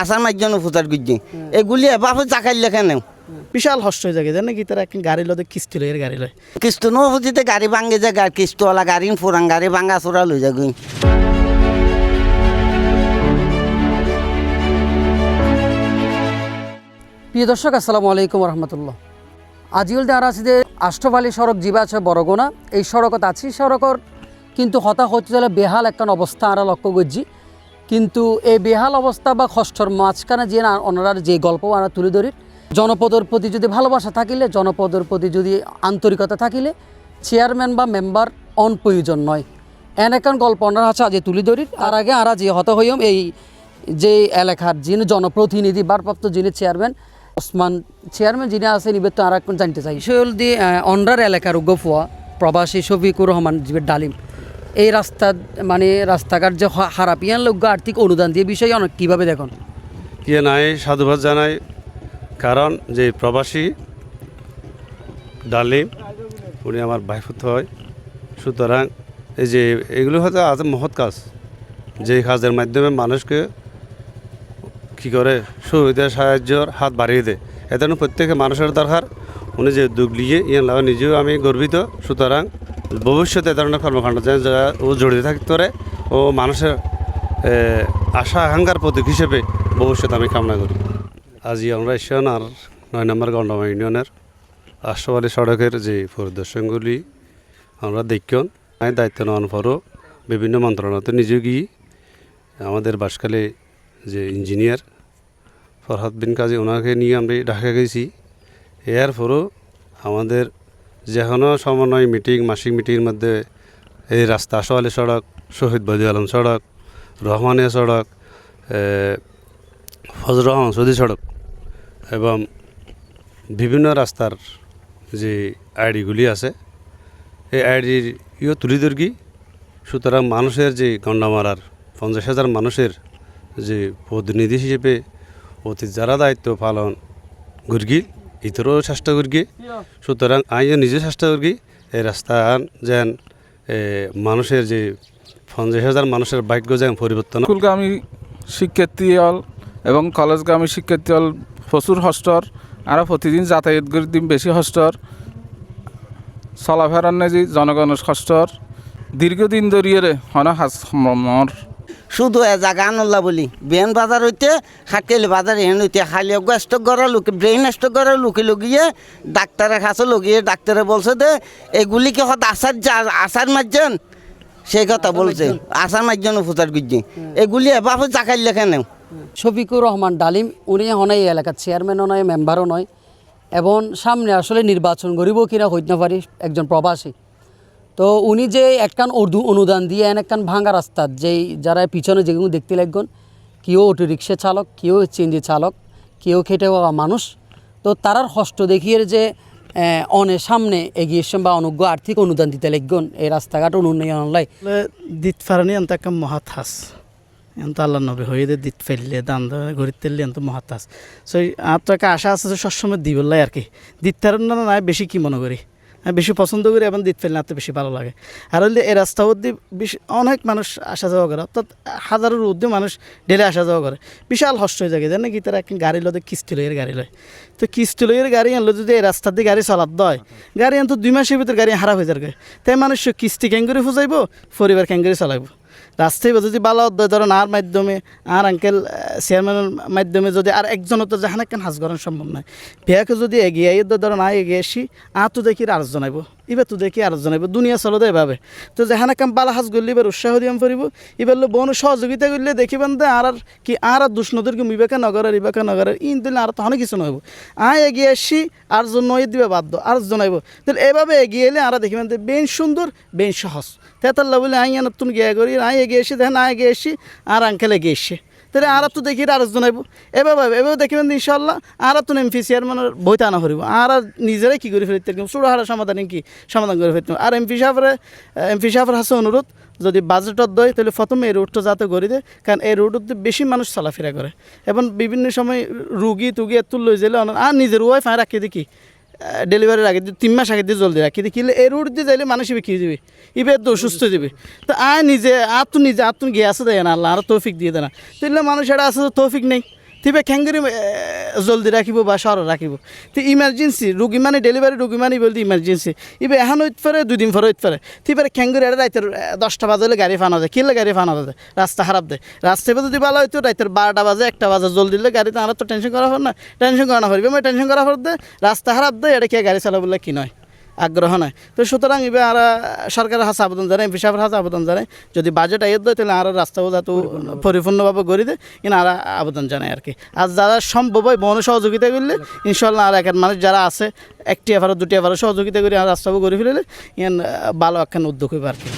আসার মাঝজন ফুটার গুজি এগুলি এবার চাকার লেখা নেও বিশাল হস্ত হয়ে যায় জানে কি তারা একদিন গাড়ি লদে কিস্তি লইয়ের গাড়ি লয় কিস্ত নো ফুটিতে গাড়ি ভাঙে যায় কিস্তওয়ালা গাড়ি পুরান গাড়ি ভাঙা চোরা লই যায় গুই প্রিয় দর্শক আসসালামু আলাইকুম রহমতুল্লাহ আজিউল দারাসিদে আষ্টভালী সড়ক জিবা আছে বড়গোনা এই সড়কত আছি সড়কর কিন্তু হতা হচ্ছে বেহাল একটা অবস্থা আমরা লক্ষ্য করছি কিন্তু এই বেহাল অবস্থা বা কষ্টর মাঝখানে যে ওনার যে গল্প আমরা তুলে ধরি জনপদের প্রতি যদি ভালোবাসা থাকিলে জনপদের প্রতি যদি আন্তরিকতা থাকিলে চেয়ারম্যান বা মেম্বার অন প্রয়োজন নয় এন গল্প ওনার আছে আজ তুলে ধরি তার আগে আমরা যে হত হইম এই যে এলাকার যিনি জনপ্রতিনিধি ভারপ্রাপ্ত যিনি চেয়ারম্যান ওসমান চেয়ারম্যান যিনি আছেন ইবে তো আর এখন জানতে চাই শৈল দিয়ে অন্ডার এলাকার উগ্রফুয়া প্রবাসী শফিকুর রহমান জিবের ডালিম এই রাস্তা মানে রাস্তাঘাট যে হারাপিয়ান লোক আর্থিক অনুদান দিয়ে বিষয়ে অনেক কীভাবে দেখুন কি নাই সাধুবাদ জানাই কারণ যে প্রবাসী ডালিম উনি আমার ভাইফুত হয় সুতরাং এই যে এগুলো হয়তো আজ মহৎ কাজ যে কাজের মাধ্যমে মানুষকে কী করে সুবিধা সাহায্যর হাত বাড়িয়ে দেয় এতে প্রত্যেকে মানুষের দরকার উনি যে উদ্যোগ নিয়ে ইয়ে লাগে নিজেও আমি গর্বিত সুতরাং ভবিষ্যতে এ ধরনের কর্মকাণ্ড ও জড়িত থাকতে পারে ও মানুষের আশা আকাঙ্ক্ষার প্রতীক হিসেবে ভবিষ্যতে আমি কামনা করি আজই আমরা এশিয়ান আর 9 নম্বর গন্ডমা ইউনিয়নের আষ্টভালী সড়কের যে পরিদর্শনগুলি আমরা দেখুন আমি দায়িত্ব নেওয়ার পরও বিভিন্ন মন্ত্রণালয়তে নিজে গিয়ে আমাদের বাসকালে যে ইঞ্জিনিয়ার ফরহাদ বিন কাজী ওনাকে নিয়ে আমরা ঢাকা গেছি এর পরও আমাদের যেকোনো সমন্বয় মিটিং মাসিক মিটিংয়ের মধ্যে এই রাস্তা আষ্টভালী সড়ক শহীদ বদিউল আলম সড়ক রহমানিয়া সড়ক ফজর রহমান সৌদি সড়ক এবং বিভিন্ন রাস্তার যে আইডিগুলি আছে এই আইডির তুলি ধরি সুতরাং মানুষের যে গন্ডামারার 50,000 মানুষের যে প্রতিনিধি হিসেবে অতি যারা দায়িত্ব পালন করি ইতরও চেষ্টা করি সুতরাং আমিও নিজে চেষ্টা করি এই রাস্তা যেন মানুষের যে 50,000 মানুষের ভাগ্য যেন পরিবর্তন স্কুলগামী শিক্ষার্থী হল এবং কলেজগামী শিক্ষার্থী হল প্রচুর হস্টর আর প্রতিদিন যাতায়াত করে দিন বেশি হস্টর চলাফেরার নেই জনগণের হস্টর দীর্ঘদিন ধরিয়ে হনা হাস মর শুধু এ জায়গা আনল্লা বলি বেন বাজার হইতে হাটকেলি বাজার এন হইতে খালি স্টক করা লোকে ব্রেন স্টক করা লোকে লগিয়ে ডাক্তারের কাছে লগিয়ে ডাক্তারে বলছে যে এগুলি কি হত আসার মারছেন সেই কথা বলছে আসার মারছেন ফুটার গুজি এগুলি এবার চাকার লেখা নেও শফিকুর রহমান ডালিম উনি হন এই এলাকার চেয়ারম্যানও নয় মেম্বারও নয় এবং সামনে আসলে নির্বাচন করিব কিনা হইতে না পারি একজন প্রবাসী তো উনি যে একখান অনুদান দিয়ে একখান ভাঙা রাস্তার যেই যারা পিছনে যেগুলো দেখতে লাগবেন কেউ অটো রিক্সা চালক কেউ চেঞ্জি চালক কেউ খেটে পাওয়া মানুষ তো তারার হস্ত দেখিয়ে যে অনেক সামনে এগিয়েছেন বা অনুজ্ঞ আর্থিক অনুদান দিতে লাগবেন এই রাস্তাঘাট উন্নয়ন লাই দিত ফারানি এত একটা মহাতাস এত আল্লাহ নবী হয়ে দিত ফেললে দান গরিব তেললে এত মহাতাস সো আর তো একটা আশা আছে যে সবসময় দিবলাই আর কি দিত ফারান না নাই বেশি কি মনে করি আমি বেশি পছন্দ করি এবং দিত ফেললে এত বেশি ভালো লাগে আর হলে এই রাস্তা অবধি বেশি অনেক মানুষ আসা যাওয়া করে অর্থাৎ হাজারের ঊর্ধ্বে মানুষ ডেলে আসা যাওয়া করে বিশাল হস্ত হয়ে যায় জানে কি তারা একদিন গাড়ি লদে কিস্তি লইয়ের গাড়ি লয় তো কিস্তি লইয়ের গাড়ি আনলো যদি এই রাস্তার দিয়ে গাড়ি চালাত দেয় গাড়ি আনতো 2 মাসের ভিতরে গাড়ি হারা হয়ে যাবে তাই মানুষ কিস্তি ক্যাঙ্গুরি ফুজাইব পরিবার ক্যাঙ্গুরি চালাইব রাস্তায় যদি ভালো ধরেন আর মাধ্যমে আর আঙ্কেল চেয়ারম্যানের মাধ্যমে যদি আর একজনও তো যেখানে কেন হাজ করানো সম্ভব নয় বিয়াকে যদি এগিয়ে ধরেন এগিয়ে আসি তো দেখি আর জানাইব এবার তো দেখি আর জানাইব দুনিয়া চলো দে এভাবে তো যেখানে কাম বালা হাজ করলে এবার উৎসাহ দিয়ে পড়ব এবার বনু সহযোগিতা করলে দেখিবেন দে আর কি আর দুষ্ণদের কি ইবাকা নগরের ইন দিলে আর তখন কিছু নহব এগিয়ে আসি আর জন্য দিবে বাধ্য আর জানাইব তাহলে এভাবে এগিয়ে এলে আর দেখিবেন দে বেন সুন্দর বেন সহজ তেতাল্লা বলে নতুন গিয়া করি এগিয়ে এসে দেখেন এগিয়ে এসি আর আঙ্কেল এগিয়ে এসে তাহলে আর তো দেখি আর জানাইব এভাবে দেখবেন ইনশাল্লাহ আর তো এমপি চেয়ারম্যানের বইতে আনা করিব আর নিজেরাই কী করে ফেলতে চূড়াহারা সমাধান কি সমাধান করে ফেলতে আর এমপি সাহেবের হাসে অনুরোধ যদি বাজেটত দেয় তাহলে প্রথমে এই রোডটা যাতে করে দেয় কারণ এই রোডতে বেশি মানুষ চলাফেরা করে এবং বিভিন্ন সময় রুগী তুগি এত লই যাইলে আর নিজের ওয়াইফাই রাখি দেখি ডেলিভারির আগে 3 মাস আগে দিয়ে জলদি রাখি কিনলে এই রোড দিয়ে যাইলে মানুষ বিক্রি দেবে ইবে তো সুস্থ দেবে তো নিজে আর তো গিয়ে আসে দেয় না আল্লাহ আর তৌফিক দিয়ে দেয় না তাহলে মানুষ এটা আসে তো তৌফিক নেই তিবে খেঙ্গুরি জলদি রাখিব বা সর রাখিব তো ইমার্জেন্সি রুগী মানে ডেলিভারি রুগী মানে বলতে ইমার্জেন্সি ইবে এখন হইতে পারে 2 দিন পরে হইতে পারে তিবে খেঙ্গুরি এটা রাইতের 10টা বাজে হলে গাড়ি ফানা যায় কিনলে গাড়ি ফানা যায় রাস্তা খারাপ দেয় রাস্তায় যদি ভালো হইতো রাইতের 12টা বাজে 1টা বাজে জলদি দিলে গাড়িতে আমরা তো টেনশন করা হয় না টেনশন করা না হইবে আমি টেনশন করা হর দে রাস্তা খারাপ দেয় এটা কে গাড়ি চালাবো বলে কি নয় আগ্রহ নয় তো সুতরাং এবার আর সরকারের হাতে আবেদন জানাই এমপি সাহেবের হাতে আবেদন জানাই যদি বাজেট আইয়ে দেয় তাহলে আর রাস্তাও যাতে পরিপূর্ণভাবে গড়ি দেয় কিন্তু আর আবেদন জানাই আর কি আর যারা সম্ভব হয় বন সহযোগিতা করলে ইনশাল্লাহ আর একের মানুষ যারা আছে 1টি এফারও 2টি এফারও সহযোগিতা করে আর রাস্তাও গড়ে ফেলে ভালো একখান উদ্যোগ হইবে আর কি